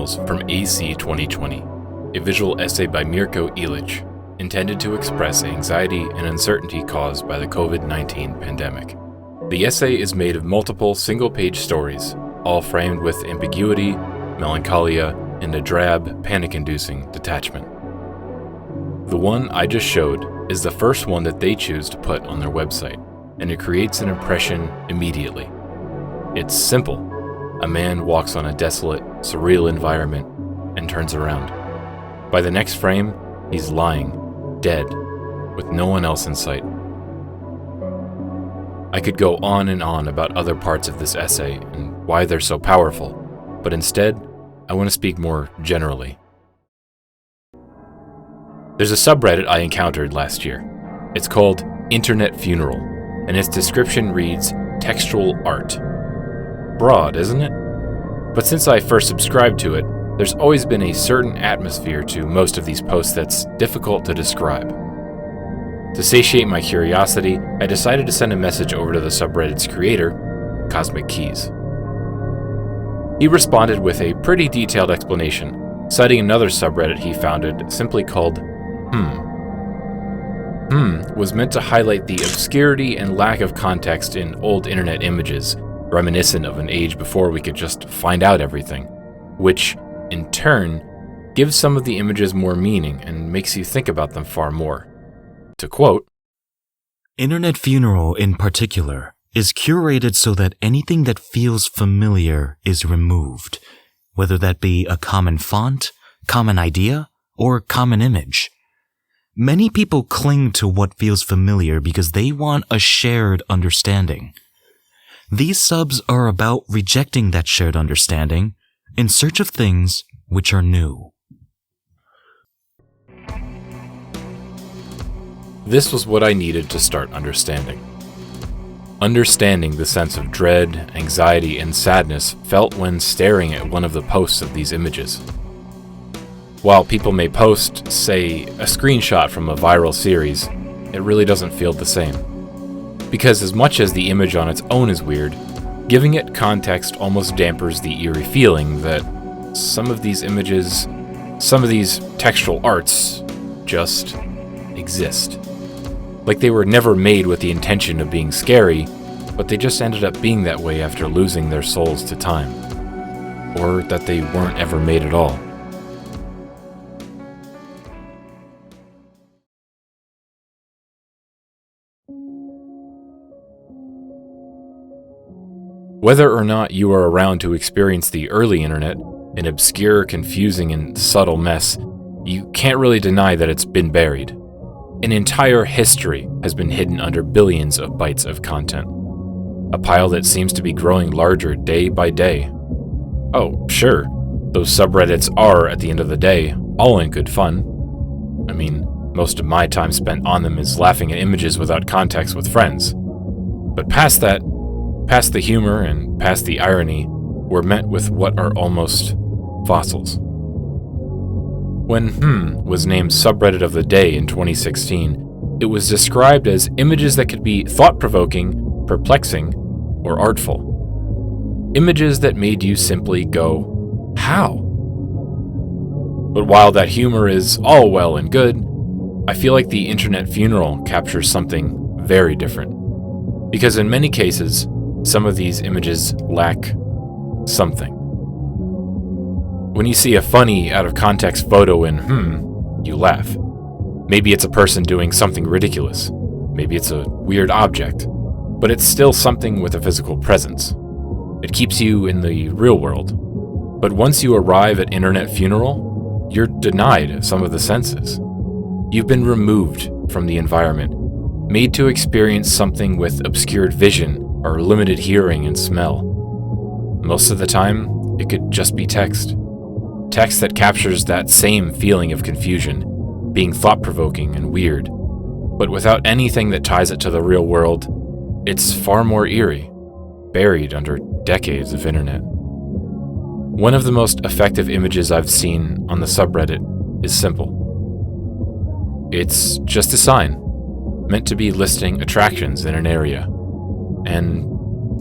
Emails from AC 2020, a visual essay by Mirko Ilic, intended to express anxiety and uncertainty caused by the COVID-19 pandemic. The essay is made of multiple single-page stories, all framed with ambiguity, melancholia, and a drab, panic-inducing detachment. The one I just showed is the first one that they choose to put on their website, and it creates an impression immediately. It's simple. A man walks on a desolate, surreal environment and turns around. By the next frame, he's lying, dead, with no one else in sight. I could go on and on about other parts of this essay and why they're so powerful, but instead, I want to speak more generally. There's a subreddit I encountered last year. It's called Internet Funeral, and its description reads, textual art. Broad, isn't it? But since I first subscribed to it, there's always been a certain atmosphere to most of these posts that's difficult to describe. To satiate my curiosity, I decided to send a message over to the subreddit's creator, Cosmic Keys. He responded with a pretty detailed explanation, citing another subreddit he founded simply called was meant to highlight the obscurity and lack of context in old internet images, reminiscent of an age before we could just find out everything, which, in turn, gives some of the images more meaning and makes you think about them far more. To quote, Internet Funeral, in particular, is curated so that anything that feels familiar is removed, whether that be a common font, common idea, or common image. Many people cling to what feels familiar because they want a shared understanding. These subs are about rejecting that shared understanding in search of things which are new. This was what I needed to start understanding. Understanding the sense of dread, anxiety, and sadness felt when staring at one of the posts of these images. While people may post, say, a screenshot from a viral series, it really doesn't feel the same. Because as much as the image on its own is weird, giving it context almost dampers the eerie feeling that some of these images, some of these textual arts, just exist. Like they were never made with the intention of being scary, but they just ended up being that way after losing their souls to time. Or that they weren't ever made at all. Whether or not you are around to experience the early internet, an obscure, confusing, and subtle mess, you can't really deny that it's been buried. An entire history has been hidden under billions of bytes of content. A pile that seems to be growing larger day by day. Oh, sure, those subreddits are, at the end of the day, all in good fun. I mean, most of my time spent on them is laughing at images without context with friends. But past that, past the humor and past the irony, we're met with what are almost fossils. When was named Subreddit of the Day in 2016, it was described as images that could be thought-provoking, perplexing, or artful. Images that made you simply go, how? But while that humor is all well and good, I feel like the Internet Funeral captures something very different. Because in many cases, some of these images lack something. When you see a funny, out-of-context photo in you laugh. Maybe it's a person doing something ridiculous. Maybe it's a weird object. But it's still something with a physical presence. It keeps you in the real world. But once you arrive at Internet Funeral, you're denied some of the senses. You've been removed from the environment, made to experience something with obscured vision or limited hearing and smell. Most of the time, it could just be text. Text that captures that same feeling of confusion, being thought-provoking and weird. But without anything that ties it to the real world, it's far more eerie, buried under decades of internet. One of the most effective images I've seen on the subreddit is simple. It's just a sign, meant to be listing attractions in an area. And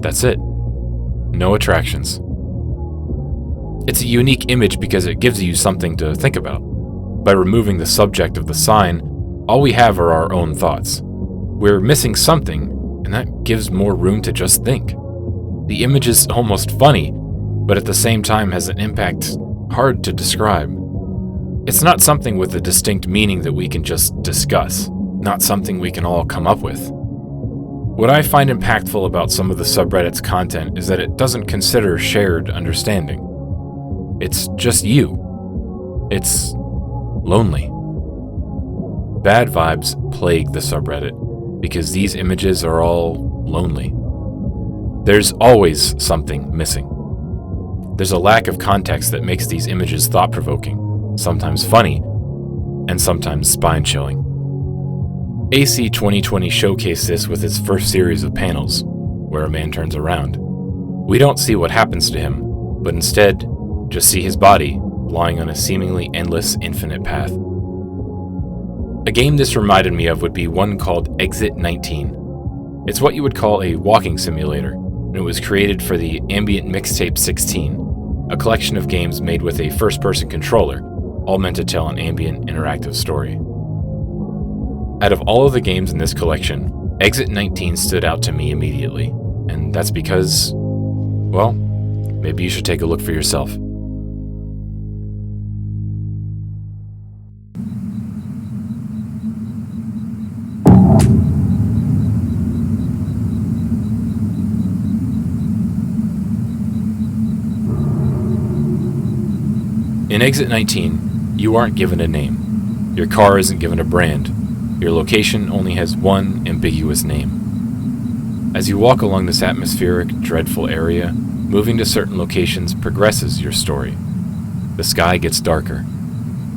that's it. No attractions. It's a unique image because it gives you something to think about. By removing the subject of the sign, all we have are our own thoughts. We're missing something, and that gives more room to just think. The image is almost funny, but at the same time has an impact hard to describe. It's not something with a distinct meaning that we can just discuss, not something we can all come up with. What I find impactful about some of the subreddit's content is that it doesn't consider shared understanding. It's just you. It's lonely. Bad vibes plague the subreddit because these images are all lonely. There's always something missing. There's a lack of context that makes these images thought-provoking, sometimes funny, and sometimes spine-chilling. AC 2020 showcased this with its first series of panels, where a man turns around. We don't see what happens to him, but instead, just see his body lying on a seemingly endless, infinite path. A game this reminded me of would be one called Exit 19. It's what you would call a walking simulator, and it was created for the Ambient Mixtape 16, a collection of games made with a first-person controller, all meant to tell an ambient, interactive story. Out of all of the games in this collection, Exit 19 stood out to me immediately, and that's because, well, maybe you should take a look for yourself. In Exit 19, you aren't given a name. Your car isn't given a brand. Your location only has one ambiguous name. As you walk along this atmospheric, dreadful area, moving to certain locations progresses your story. The sky gets darker.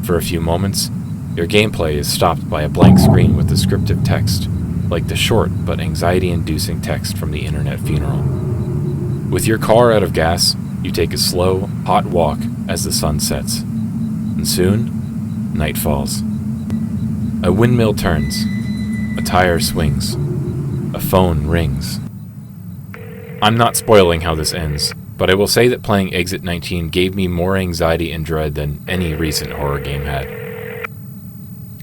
For a few moments, your gameplay is stopped by a blank screen with descriptive text, like the short but anxiety-inducing text from the internet funeral. With your car out of gas, you take a slow, hot walk as the sun sets. And soon, night falls. A windmill turns. A tire swings. A phone rings. I'm not spoiling how this ends, but I will say that playing Exit 19 gave me more anxiety and dread than any recent horror game had.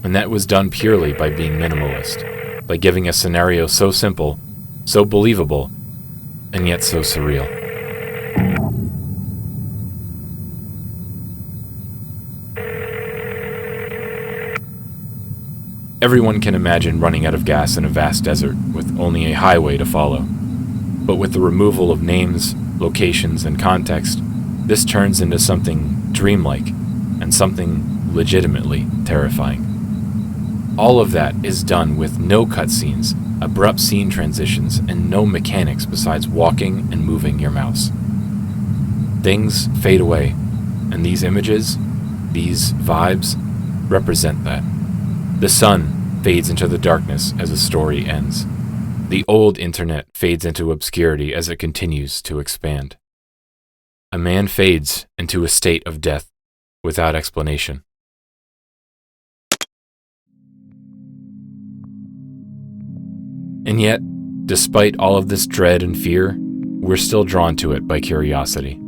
And that was done purely by being minimalist, by giving a scenario so simple, so believable, and yet so surreal. Everyone can imagine running out of gas in a vast desert with only a highway to follow. But with the removal of names, locations, and context, this turns into something dreamlike and something legitimately terrifying. All of that is done with no cutscenes, abrupt scene transitions, and no mechanics besides walking and moving your mouse. Things fade away, and these images, these vibes, represent that. The sun fades into the darkness as a story ends. The old internet fades into obscurity as it continues to expand. A man fades into a state of death without explanation. And yet, despite all of this dread and fear, we're still drawn to it by curiosity.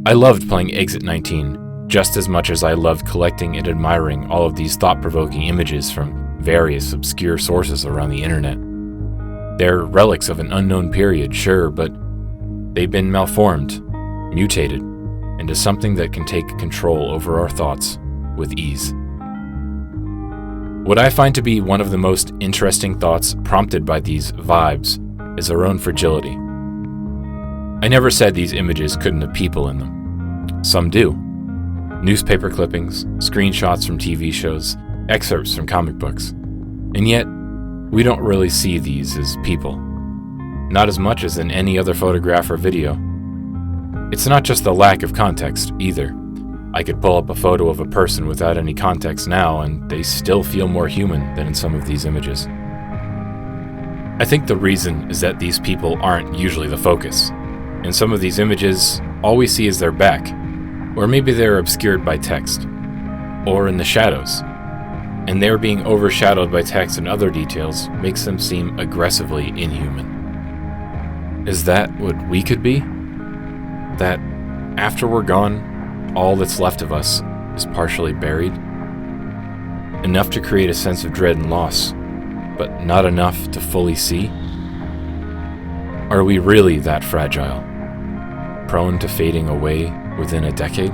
I loved playing Exit 19 just as much as I loved collecting and admiring all of these thought-provoking images from various obscure sources around the internet. They're relics of an unknown period, sure, but they've been malformed, mutated, into something that can take control over our thoughts with ease. What I find to be one of the most interesting thoughts prompted by these vibes is our own fragility. I never said these images couldn't have people in them. Some do. Newspaper clippings, screenshots from TV shows, excerpts from comic books. And yet, we don't really see these as people. Not as much as in any other photograph or video. It's not just the lack of context, either. I could pull up a photo of a person without any context now, and they still feel more human than in some of these images. I think the reason is that these people aren't usually the focus. In some of these images, all we see is their back, or maybe they're obscured by text, or in the shadows, and their being overshadowed by text and other details makes them seem aggressively inhuman. Is that what we could be? That after we're gone, all that's left of us is partially buried? Enough to create a sense of dread and loss, but not enough to fully see? Are we really that fragile, prone to fading away within a decade?